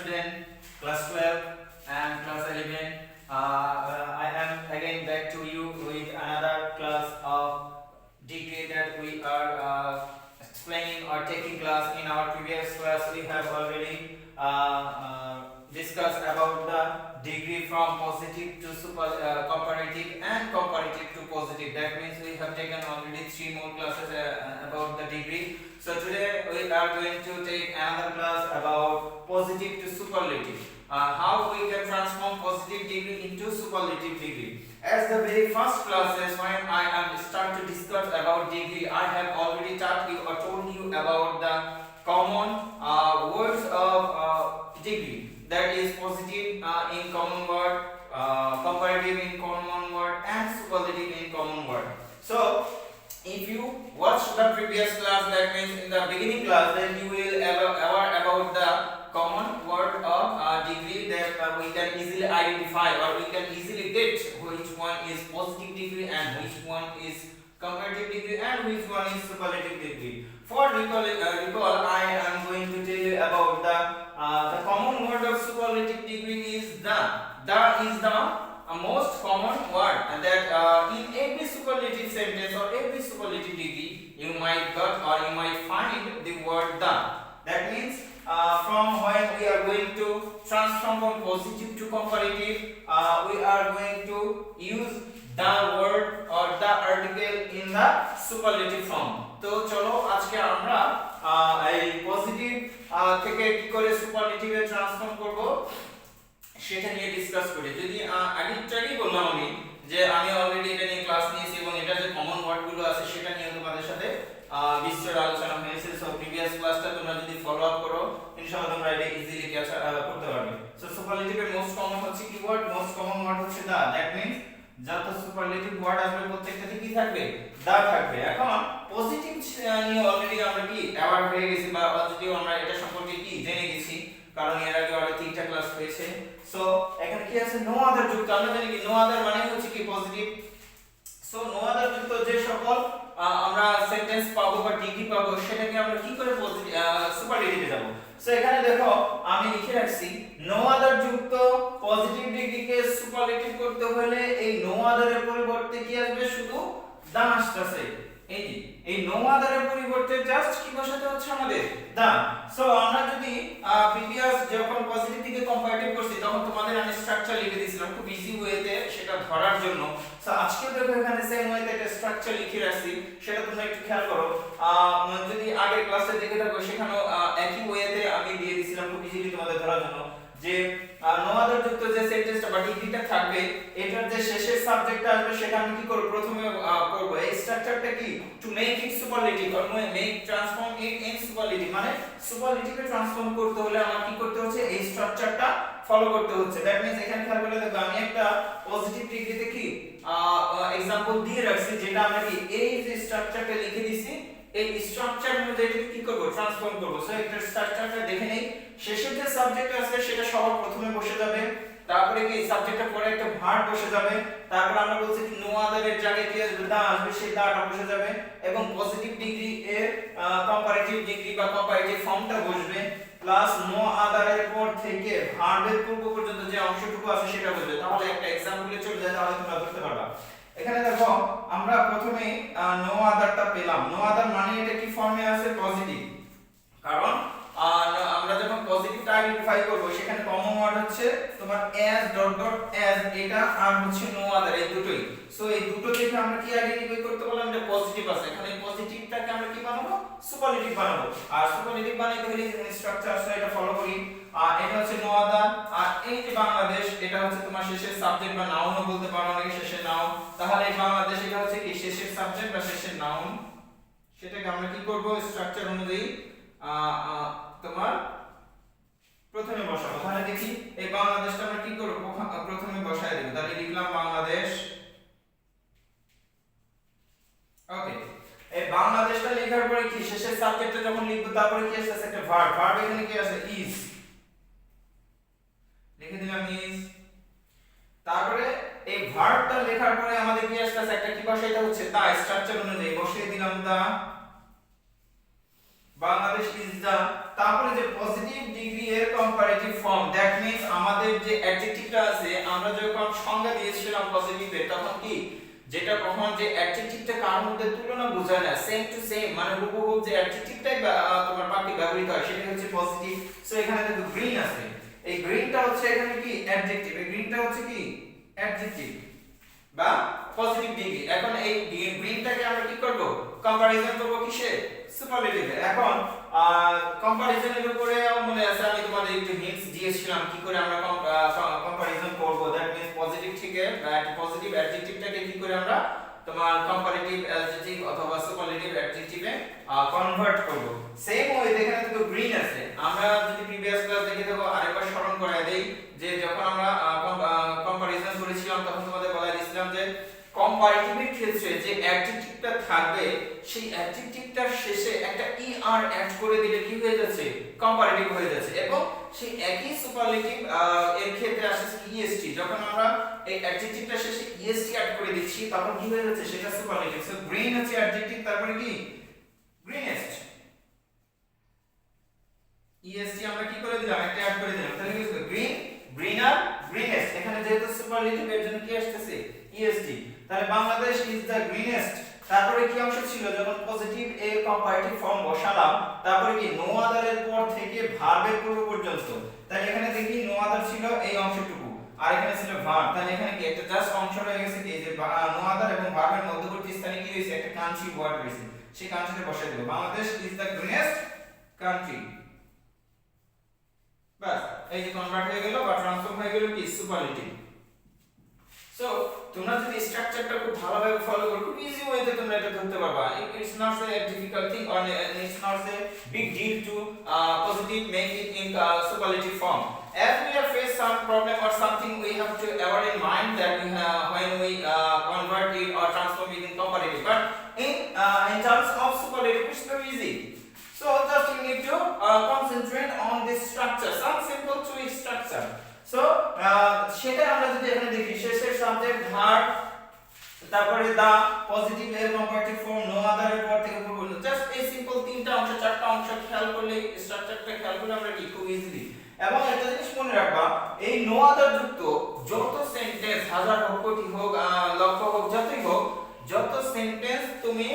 student, class 12 and class 11. I am again back to you with another class of degree that we are explaining or taking class. In our previous class, we have already discussed about the degree from positive to comparative and comparative to positive. That means we have taken already 3 more classes about the degree. So today we are going to take another class about positive to superlative. How we can transform positive degree into superlative degree. As the very first classes when I am start to discuss about degree, I have already taught you or told you about the common words of degree. That is positive in common word, comparative in common word, and superlative in common word. So if you watch the previous class, that means in the beginning class, then you will aware about the common word of degree that we can easily identify or we can easily get which one is positive degree and which one is comparative degree and which one is superlative degree. For recall, I am going to tell you about the common word of superlative degree is the. The is the most common word, and that in every superlative sentence or every superlative degree you might get or you might find the word the. That means from when we are going to transform from positive to comparative, we are going to use the word or the article in the superlative form. তো চলো আজকে আমরা এই positive থেকে কি করে সুপারলেটিভে transform করব সেটা নিয়ে ডিসকাস করি। যদি আগেই বললাম আমি যে আমি অলরেডি এটা নিয়ে ক্লাস নিয়েছি এবং এটা যে কমন ওয়ার্ড গুলো আছে সেটা নিয়ে তোমাদের সাথে বিস্তারিত আলোচনা হয়েছে। সো প্রিভিয়াস ক্লাসটা তোমরা যদি ফলো আপ করো ইনশাআল্লাহ তোমরা এটা ইজিলি ক্যাচ করতে পারবে। সো সুপারলেটিভের মোস্ট কমন হচ্ছে কি ওয়ার্ড? মোস্ট কমন ওয়ার্ড হচ্ছে দা। দ্যাট মিন্স যত সুপারলেটিভ ওয়ার্ড আসবে প্রত্যেকটাতে কি থাকবে? দা থাকবে। এখন পজিটিভ নিয়ে অলরেডি আমরা কি অ্যাওয়ার হয়ে গেছি বা পজিটিভ আমরা এটা সম্পর্কে কি জেনে গেছি, কারণ এর আগে আরো 3টা ক্লাস হয়েছে। সো এখানে কি আছে? নো আদার যুক্ত। আমরা জানি কি নো আদার মানে হচ্ছে কি পজিটিভ। সো নো আদার যুক্ত যে সকল আমরা সেন্টেন্স পাবো বা ডিগ্রি পাবো সেটাকে আমরা কি করে পজিটিভ সুপারলেটিভে যাব। সো এখানে দেখো আমি লিখে রাখছি নো আদার যুক্ত পজিটিভ ডিগ্রিকে সুপারলেটিভ করতে হলে এই নো আদারের পরিবর্তে কি আসবে? শুধু দা আসছে। এই নো আদারের পরিবর্তে জাস্ট কি বসাতে হচ্ছে আমাদের? দা। সো আমরা যদি প্রিভিয়াস যখন পজিটিভ থেকে কম্পারেটিভ করছি তখন তোমাদের আমি স্ট্রাকচার লিখে দিয়েছিলাম খুব ইজি ওয়েতে সেটা ধরার জন্য। সো আজকে দেখো এখানে সেম ওয়েতে একটা স্ট্রাকচার লিখে রাখছি, সেটা তোমরা একটু খেয়াল করো। যদি আগের ক্লাসে দেখে থাকো সেখানেও একই ওয়েতে আমি দিয়ে দিয়েছিলাম খুব ইজিলি তোমাদের ধরার জন্য যে নো আদার যুক্ত যে সেন্টেন্সটা বা ডিগ্রিটা থাকবে এটার যে শেষের সাবজেক্টটা আসবে সেটা আমি কি করব? প্রথমে করব এই স্ট্রাকচারটা কি to make it superlative or make transform it in superlative, মানে সুপারলেটিভে ট্রান্সফর্ম করতে হলে আমার কি করতে হচ্ছে? এই স্ট্রাকচারটা ফলো করতে হচ্ছে। দ্যাট মিন্স এখানে খেয়াল করলে দেখো আমি একটা পজিটিভ ডিগ্রিতে কি एग्जांपल দিয়ে রাখছি যেটা আমরা কি এই যে স্ট্রাকচারটা লিখে দিছি এই স্ট্রাকচার মধ্যে এটাকে কি করব? ট্রান্সফর্ম করব। সো একটা স্ট্রাকচারটা দেখে নেই, শেষের যে সাবজেক্ট আছে সেটা সবার প্রথমে বসে যাবে, তারপরে কি সাবজেক্টের পরে একটা ভার্ব বসে যাবে, তারপর আমরা বলছি কি নো আদারের জায়গায় কি আসবে? দা আসবে, সেই দাটা বসে যাবে এবং পজিটিভ ডিগ্রি এর কম্পারেটিভ ডিগ্রি বা কম্পারেটিভ ফর্মটা বসবে প্লাস নো আদারের পর থেকে ভার্বের পূর্ব পর্যন্ত যে অংশটুকু আছে সেটা বসবে। তাহলে একটা एग्जांपले চলে যায়, তাহলে তোমরা বুঝতে পারবা। এখানে দেখো আমরা প্রথমে নো আদারটা পেলাম। নো আদার মানে এটা কি ফর্মে আছে? পজিটিভ। কারণ আমরা যখন পজিটিভটা আইডেন্টিফাই করব সেখানে কমন ওয়ার্ড হচ্ছে তোমার as ডট ডট as এটা আর হচ্ছে নো আদার, এই দুটোই। সো এই দুটো থেকে আমরা কি আইডেন্টিফাই করতে বললাম? এটা পজিটিভ আছে। এখানে এই পজিটিভটাকে আমরা কি বানাবো? সুপারলেটিভ বানাবো। আর সুপারলেটিভ বানাইতে হলে স্ট্রাকচার আছে এটা ফলো করি। এটা হচ্ছে নো আদার, আর এই যে বাংলাদেশ এটা হচ্ছে তোমার শেষের সাবজেক্ট বা নাউনও বলতে পারো, অনেকে শেষের নাউন। তাহলে এই বাংলাদেশ এটা হচ্ছে কি শেষের সাবজেক্ট বা শেষের নাউন। সেটাকে আমরা কি করব? স্ট্রাকচার অনুযায়ী তোমার প্রথমে বসাবো। তাহলে দেখি এই বাংলাদেশটা আমরা কি করব? প্রথমে বসায় দেব। তাহলে লিখলাম বাংলাদেশ। ওকে, এই বাংলাদেশটা লেখার পরে কি শেষের সাবজেক্টটা যখন লিখব তারপরে কি আসছে? একটা ভার্ব। ভার্ব এখানে কি আছে? ইজ। লিখে দিলাম ইজ। তারপরে এই ভার্বটা লেখার পরে আমাদের কি আসছে? একটা কি বসাইতে হচ্ছে? দা। স্ট্রাকচার অনুযায়ী বসিয়ে দিলাম দা। বাংলাদেশ ইজ দা, তারপরে যে পজিটিভ ডিগ্রি এর কম্পারেটিভ ফর্ম, দ্যাট মিন্স আমাদের যে অ্যাডজেক্টিভটা আছে আমরা যখন সংজ্ঞা দিয়েছিলাম পজিটিভের তখন কি যেটা কখন যে অ্যাডজেক্টিভটা কার মধ্যে তুলনা বোঝায় না, সেম টু সেম মানে হুবহু যে অ্যাডজেক্টিভটাই তোমার বাক্যে ব্যবহৃত হয় সেটা হচ্ছে পজিটিভ। সো এখানে দেখো গ্রিন আছে, এই গ্রিনটা হচ্ছে এখানে কি অ্যাডজেক্টিভ, এই গ্রিনটা হচ্ছে কি অ্যাডজেক্টিভ বা পজিটিভ ডিগ্রি। এখন এই গ্রিনটাকে আমরা কি করব কম্পারিজন করব কিসে সুপারলেটিভে। এখন কম্পারিজনের উপরে মনে আছে আমি তোমাদের একটু হিন্টস দিয়েছিলাম কি করে আমরা কম্পারিজন করব, দ্যাট মিন্স পজিটিভ থেকে পজিটিভ অ্যাডজেক্টিভটাকে কি করে আমরা তোমার কম্পারেটিভ অ্যাডজেক্টিভ অথবা সুপারলেটিভ অ্যাডজেক্টিভে কনভার্ট করব। সেম ওয়ে এখানে দেখো গ্রিন আছে, আমরা যদি প্রিভিয়াস ক্লাস দেখে দেখো আরেকবার স্মরণ করায় দেই যে যখন আমরা কম্পারিজন করেছিলাম তখন তোমাদের বলা দিয়েছিলাম যে কম্পারেটিভের ক্ষেত্রে যে অ্যাডজেক্টিভটা থাকবে সেই অ্যাডজেক্টিভটার শেষে একটা er অ্যাড করে দিলে কি হয়ে যাচ্ছে কম্পারেটিভ হয়ে যাচ্ছে, এবং সেই একই সুপারলেটিভ এর ক্ষেত্রে আসছে est, যখন আমরা এই অ্যাডজেক্টিভটার শেষে est অ্যাড করে দিচ্ছি তখন কি হয়ে যাচ্ছে সেটা সুপারলেটিভ। সো গ্রিন হচ্ছে অ্যাডজেক্টিভ, তারপরে কি গ্রিনেস্ট, est আমরা কি করে দিলাম একটা অ্যাড করে দিলাম, তাহলে কি হচ্ছে গ্রিন গ্রিনার গ্রিনেস্ট। এখানে যেহেতু সুপারলেটিভ এর জন্য কি আসছে est, তাহলে বাংলাদেশ ইজ দা গ্রিনেস্ট। তারপরে কি অংশ ছিল যখন পজিটিভ এর কম্পারেটিভ ফর্ম বসালাম তারপরে কি নো আদার এর পর থেকে ভার্বের পূর্ব পর্যন্ত, তাহলে এখানে দেখি নো আদার ছিল এই অংশটুকু আর এখানে ছিল ভার্ব, তাহলে এখানে কি একটা জাস্ট অংশ রয়ে গেছে কি যে নো আদার এবং ভার্বের মধ্যবর্তী স্থানে কি হয়েছে একটা কান্ট্রি ওয়ার্ড রয়েছে, সেই কান্ট্রিতে বসাই দেব বাংলাদেশ ইজ দা গ্রিনেস্ট কান্ট্রি। বাস এই যে কনভার্ট হয়ে গেল বা ট্রান্সফর্ম হয়ে গেল কি সুপারলেটিভ। সো তোমরা যদি স্ট্রাকচারটা খুব ভালোভাবে ফলো করো খুব ইজি ওয়েতে তোমরা এটা ধরতে পারবা। It's not a difficult thing or it's not a big deal to positive make it in superlative form. As we have faced some problem or something we have to bear in mind that we have when we convert it or transform it in comparative, but in terms of superlative it's very easy. So just you need to concentrate on this structure, some simple two structure. So সেটা আমরা যদি এখানে দেখি শেষের subject verb তারপরে দা positive এর comparative form no other এর পর থেকে পূর্ব, জাস্ট এই সিম্পল তিনটা অংশ চারটা অংশ খেয়াল করলে স্ট্রাকচারটা খেয়াল করলে আমরা কি খুব ইজিলি। এবং একটা জিনিস মনে রাখবা এই নো আদার যুক্ত যত সেন্টেন্স হাজার হোক কোটি হোক লক্ষ হোক যতই হোক যত সেন্টেন্স তুমি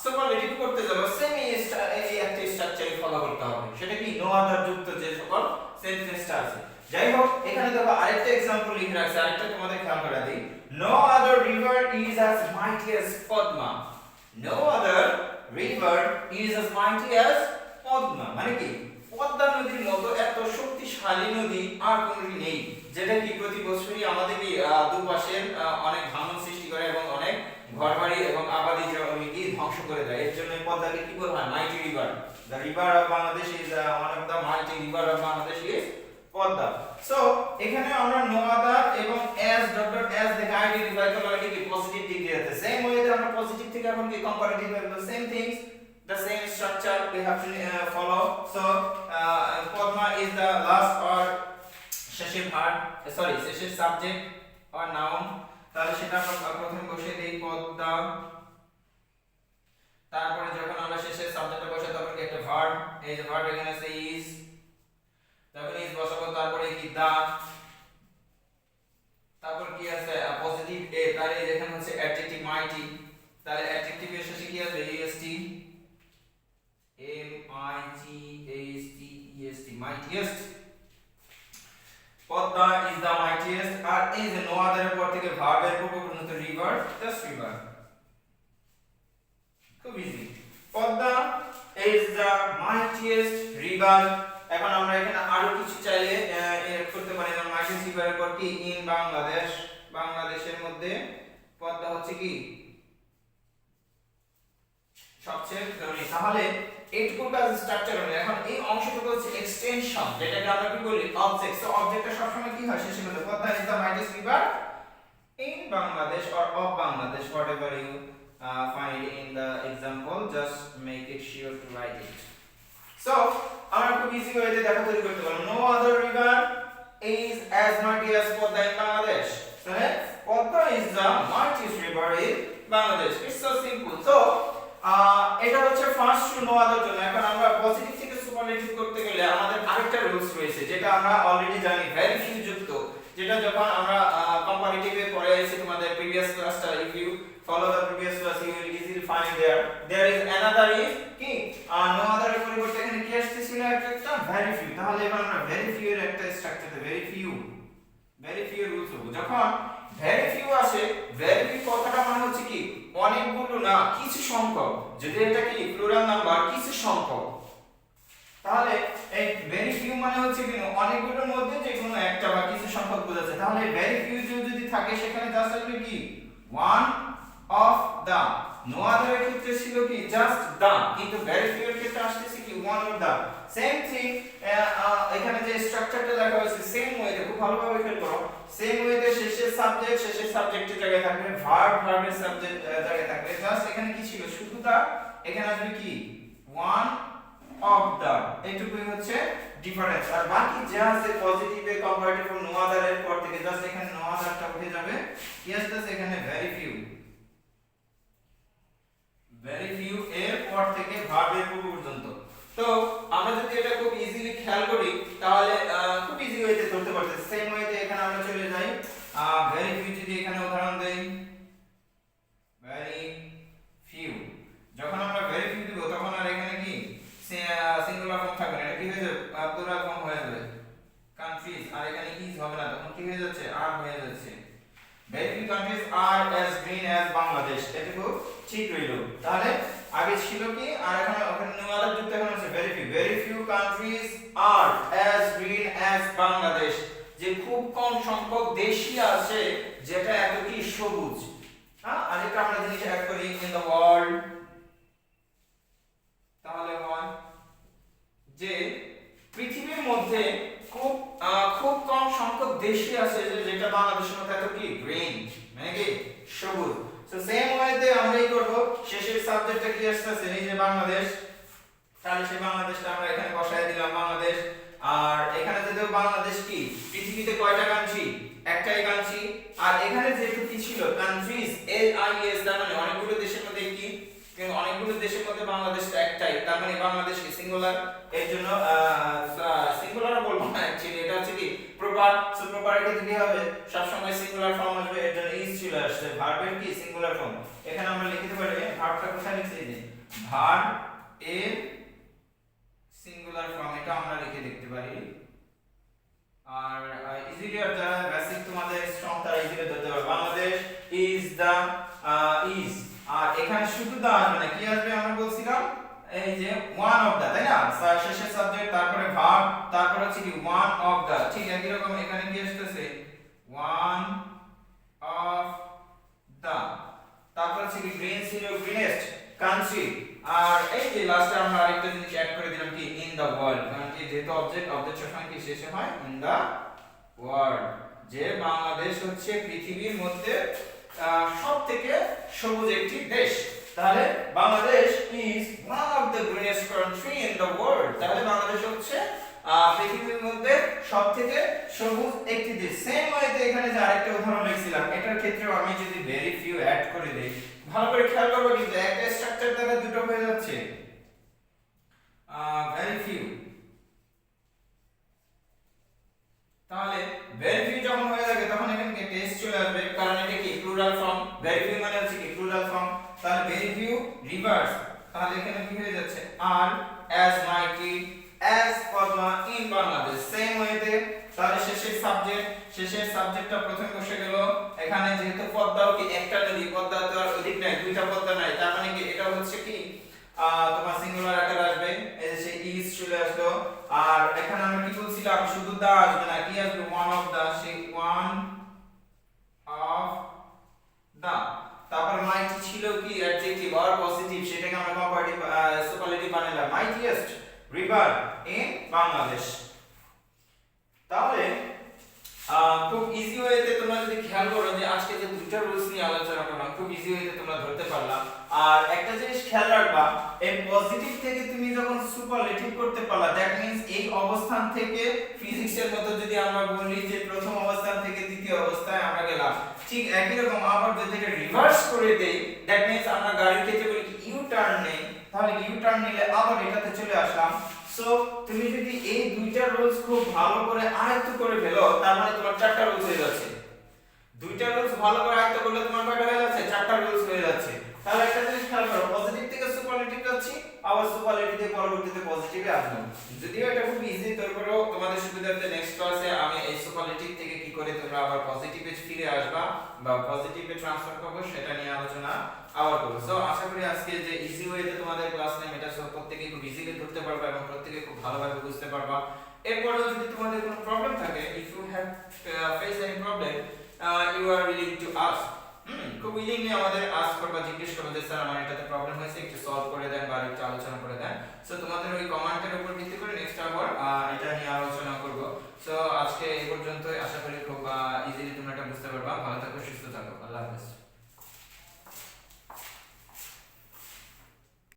সুপারলেটিভ করতে যাবে সেম এই একটা স্ট্রাকচারই ফলো করতে হবে, সেটা কি নো আদার যুক্ত যে সকল সেন্টেন্সটা আছে। যাই হোক এখানে দেখো আরেকটা एग्जांपल লিখে রাখছি, আরেকটা তোমাদের খেয়াল করে দেই। No other river is as mighty as Padma. No other river is as mighty as Padma. মানে কি পদ্মা নদীর মতো এত শক্তিশালী নদী আর কোনটি নেই যেটা কি প্রতি বছরই আমাদের দুপাশের অনেক ভাঙন সৃষ্টি করে এবং অনেক ঘরবাড়ি এবং আবাদি জমি কি ধ্বংস করে দেয়। এর জন্য পদ্মাকে কি বলা হয় মাইটি river. The river of Bangladesh is one of the mighty river of Bangladesh is Padma. So এখানে আমরা নো আদার এবং as ডট ডট as দেখে আইডেন্টিফাই করলাম কি পজিটিভ ডিগ্রি আছে। সেম ওয়েতে আমরা পজিটিভ থেকে এখন কি কম্পারেটিভ হবে same things, the same structure we have to follow. So Padma is the last or শেষের ভার্ব, সরি শেষের সাবজেক্ট or noun, তাহলে সেটা আমরা প্রথমে বসিয়ে দেই পদ্মা, তারপরে যখন আমরা শেষের সাবজেক্টটা বসাই তখন কি একটা ভার্ব, এই যে ভার্ব এখানে আছে is, তখন is বসাবো, তারপরে কি দা, তারপর কি আছে পজিটিভ এ, তাহলে যেখানে হচ্ছে অ্যাডজেক্টিভ মাইটি, তাহলে অ্যাডজেক্টিভ এর শেষে কি আসবে est, mightiest, mightiest, Padma is the mightiest, আর এই যে নো আদার এর পর থেকে ভার্বের পূর্ব পর্যন্ত রিভার, জাস্ট রিভার, খুব easy. Padma is the mightiest river। এখন আমরা এখানে আরো কিছু চাইলে এড করতে পারি, যেমন মাইটিয়েস্ট রিভারের পর কি ইন বাংলাদেশ, বাংলাদেশের মধ্যে পদ্মা হচ্ছে কি সবচেয়ে ধনী। তাহলে এইটুকু কাজ স্ট্রাকচার হলো। এখন এই অংশটুকু হচ্ছে এক্সটেনশন, যেটাকে আমরা কি বলি অবজেক্ট। সো অবজেক্টটা সবসময় কি হয় শেষে বলে Padma is the mightiest river in Bangladesh or of Bangladesh, whatever you find in the example, just make it sure to write it. So আমরা খুব ইজি ওয়েতে দেখা তৈরি করতে পারবো। No other river is as mighty as Padma in Bangladesh. So Padma is the mightiest river in Bangladesh. It's so simple. So এটা হচ্ছে first to no other জন্য এখন আমরা পজিটিভ থেকে সুপারলেটিভ করতে গেলে আমাদের আরেকটা রুলস রয়েছে যেটা আমরা অলরেডি জানি ভেরি ফিউ যুক্ত, যেটা যখন আমরা কম্পারেটিভে পড়ে এসেছি তোমাদের প্রিভিয়াস ক্লাসটা, if you follow the previous class you will easily find there is another is কি নো আদার এর পরিবর্তে এখানে কি আসছে একটা ভেরি ফিউ। তাহলে এবার আমরা ভেরি ফিউ এর একটা স্ট্রাকচারে ভেরি ফিউ রুলস হবে। যখন ভেরি ফিউ আসে, ভেরি ফিউ কথাটা মানে হচ্ছে কি অনেকগুলো না কিছু সংখ্যক, যদি এটা কি প্লুরাল নাম্বার কিছু সংখ্যক, তাহলে এই ভেরি ফিউ মানে হচ্ছে কি অনেকগুলোর মধ্যে যে কোনো একটা বা কিছু সংখ্যক বোঝাচ্ছে। তাহলে ভেরি ফিউ যদি থাকে সেখানে জাস্ট আসবে কি one of the, no other এর ক্ষেত্রে ছিল কি জাস্ট দা, কিন্তু ভেরি ফিউ এর ক্ষেত্রে আসছে কি one of the. Same thing এখানে যে স্ট্রাকচারটা দেখা হয়েছে সেম ওয়েতে, খুব ভালোভাবে খেয়াল করো, সেম ওয়েতে শেষের সাবজেক্টের জায়গায় থাকবে ভার্বের সাবজেক্ট জায়গায় থাকবে, জাস্ট এখানে কি ছিল শুধু দা, এখানে আসবে কি ওয়ান অফ দা, এইটুকুই হচ্ছে ডিফারেন্স। আর বাকি যা আছে পজিটিভে কম্পারেটিভ নো আদার এর পর থেকে জাস্ট এখানে নো আদারটা উঠে যাবে, কি আসছে এখানে ভেরি ফিউ এর পর থেকে ভার্বের পূর্ব পর্যন্ত। তো আমরা যদি এটা খুব ইজিলি খেয়াল করি তাহলে খুব ইজি ওয়েতে ধরতে পারতেছি। সেম ওয়েতে এখানে আমরা চলে যাই, ভেরি ফিউ যদি এখানে উদাহরণ দেই, ভেরি ফিউ যখন আমরা ভেরি ফিউ দিব তখন আর এখানে কি সিঙ্গুলার ফর্ম থাকবে না, এটা কি হয়ে যাবে প্লুরাল ফর্ম হয়ে যাবে কান্ট্রিজ, আর এখানে ইজ হবে না, তখন কি হয়ে যাচ্ছে আর হয়ে যাচ্ছে। Very few countries are as green as Bangladesh, এটুকু ঠিক রইল। তাহলে আগে ছিল কি আর এখন ওখানে নো আদার যুক্ত এখন আছে very few countries are as green as Bangladesh, যে খুব কম সংখ্যক দেশই আছে যেটা এত কি সবুজ। আরেকটা আমরা জিনিস অ্যাড করি in the world, তাহলে হয় যে পৃথিবীর মধ্যে খুব কম সংখ্যক দেশই আছে যেটা বাংলাদেশের মতো এত কি গ্রিন মানে কি সবুজ। সো সেম ওয়েতে আমরাই করব, শেষের সাবজেক্টটা কি আসছে এই যে বাংলাদেশ, তাহলে সেই বাংলাদেশটা আমরা এখানে বসায় দিলাম বাংলাদেশ। আর এখানে যেহেতু বাংলাদেশ কি পৃথিবীতে কয়টা কান্ট্রি, একটাই কান্ট্রি, আর এখানে যেহেতু কি ছিল কান্ট্রিজ এল আই এস, তার মানে অনেকগুলো দেশের মধ্যে কি কিন্তু অনেকগুলো দেশের মধ্যে বাংলাদেশটা একটাই, তার মানে বাংলাদেশ কি সিঙ্গুলার, এর জন্য সিঙ্গুলার বলবো না অ্যাকচুয়ালি এটা হচ্ছে কি প্রপার। সো প্রপার এর ক্ষেত্রে কি হবে সব সময় সিঙ্গুলার ফর্ম আসবে, এর জন্য ইজ চলে আসছে, ভার্বের কি সিঙ্গুলার ফর্ম। এখানে আমরা লিখতে পারি ভার্বটা কোথায় লিখছি, এই যে ভার্ব এর সিঙ্গুলার ফর্ম, এটা আমরা লিখে দেখতে পারি। আর ইজিলি আর যারা বেসিক তোমাদের স্ট্রং তারা ইজিলি ধরতে পারবে, বাংলাদেশ ইজ দা ইজ, আর এখানে শুধু দা আসবে না, কি আসবে আমরা বলছিলাম এই যে ওয়ান অফ দা, তাই না, শেষের সাবজেক্ট তারপরে ভার্ব তারপরে হচ্ছে কি ওয়ান অফ দা, ঠিক একই রকম এখানে কি আসছে ওয়ান অফ দা, তারপর হচ্ছে কি গ্রিন ছিল গ্রিনেস্ট কান্ট্রি, আর এই যে লাস্টে আমরা আরেকটা জিনিস অ্যাড করে দিলাম কি ইন দা ওয়ার্ল্ড, কারণ কি যেহেতু অবজেক্ট সবসময় কি শেষে হয় ইন দা ওয়ার্ল্ড, যে বাংলাদেশ হচ্ছে পৃথিবীর মধ্যে সবথেকে সবুজ একটি দেশ। তাহলে Bangladesh is one of the greenest country in the world, তাহলে বাংলাদেশ হচ্ছে পৃথিবীর মধ্যে সবথেকে সবুজ একটি দেশ। সেম ওয়েতে এখানে যে আরেকটা উদাহরণ লিখছিলাম এটার ক্ষেত্রেও আমি যদি ভেরি ফিউ অ্যাড করে দেই, ভালো করে খেয়াল করবে কিন্তু একটা স্ট্রাকচার দ্বারা দুটো হয়ে যাচ্ছে ভেরি ফিউ। তাহলে ভেরি ফিউ যখন হয়ে যাবে তখন এখানে কি টেস্ট চলে আসবে, কারণ এটা কি প্লুরাল ফর্ম, ভেরি ফিউ মানে হচ্ছে কি প্লুরাল ফর্ম, তাহলে ভেরি ফিউ রিভার্স, তাহলে এখানে কি হয়ে যাচ্ছে আর as mighty as Padma in Bangladesh। Same ওয়েতে তাহলে শেষের সাবজেক্টটা প্রথমে বসে গেল, এখানে যেহেতু পদ্মাও কি একটা নদী, পদ্মা তো আর অধিক নাই, দুইটা পদ্মা নাই, তার মানে কি এটা হচ্ছে কি তোমার সিঙ্গুলার আকার আসবে, এই যে সেই ইজ চলে আসলো। আর এখানে আমরা কি বলছিলাম শুধু দা আসবে না, কি আসবে ওয়ান অফ দা, সেই ওয়ান অফ দা, তারপর মাইটি ছিল কি অ্যাডজেক্টিভ অর পজিটিভ, সেটাকে আমরা কম্পারেটিভ সুপারলেটিভ বানালাম মাইটিয়েস্ট রিভার ইন বাংলাদেশ। তাহলে খুব ইজি ওয়েতে তোমরা যদি খেয়াল করো যে আজকে যে দুইটা রুলস নিয়ে আলোচনা করলাম খুব ইজি ওয়েতে তোমরা ধরতে পারলা। আর একটা জিনিস খেয়াল রাখবা, এই পজিটিভ থেকে তুমি যখন সুপারলেটিভ করতে পারলা দ্যাট মিন্স এই অবস্থান থেকে ফিজিক্সের মতো যদি আমরা বলি যে প্রথম অবস্থান থেকে দ্বিতীয় অবস্থায় আমরা গেলাম, ঠিক একই রকম আবার যদি এটা রিভার্স করে দেই দ্যাট মিন্স আমরা গাড়ির ক্ষেত্রে বলি কি ইউ টার্ন নেই, তাহলে ইউ টার্ন নিলে আবার এটাতে চলে আসলাম। সো তুমি যদি এই দুইটা রুলস খুব ভালো করে আয়ত্ত করে ফেলো, তার মানে তোমার চারটা রুলস হয়ে যাচ্ছে। দুইটা রুলস ভালো করে আয়ত্ত করলে তোমার কয়টা হয়ে যাচ্ছে? চারটা রুলস হয়ে যাচ্ছে। তাহলে একটা জিনিস খেয়াল করো, পজিটিভ থেকে সুপারলেটিভ যাচ্ছি, আবার সুপারলেটিভ থেকে পরবর্তীতে পজিটিভে আসবো। যদিও এটা খুব ইজি, তারপরেও তোমাদের সুবিধার্থে নেক্সট ক্লাসে আমি এই সুপারলেটিভ থেকে কি করে তোমরা আবার পজিটিভে ফিরে আসবা বা পজিটিভে ট্রান্সফার করবে সেটা নিয়ে আলোচনা আবার করব। সো আশা করি আজকে যে ইজি ওয়েতে তোমাদের ক্লাস নেম এটা সব প্রত্যেকই খুব ইজিলি ধরতে পারবা এবং প্রত্যেকই খুব ভালোভাবে বুঝতে পারবা। এরপরেও যদি তোমাদের কোনো প্রবলেম থাকে, if you have face any problem, you are willing to ask, খুব উইলিংলি আমাদের আস্ক করবা, জিজ্ঞেস করবে যে স্যার আমার এটাতে প্রবলেম হয়েছে, একটু সলভ করে দেন বা একটু আলোচনা করে দেন। সো তোমাদের ওই কমেন্টের উপর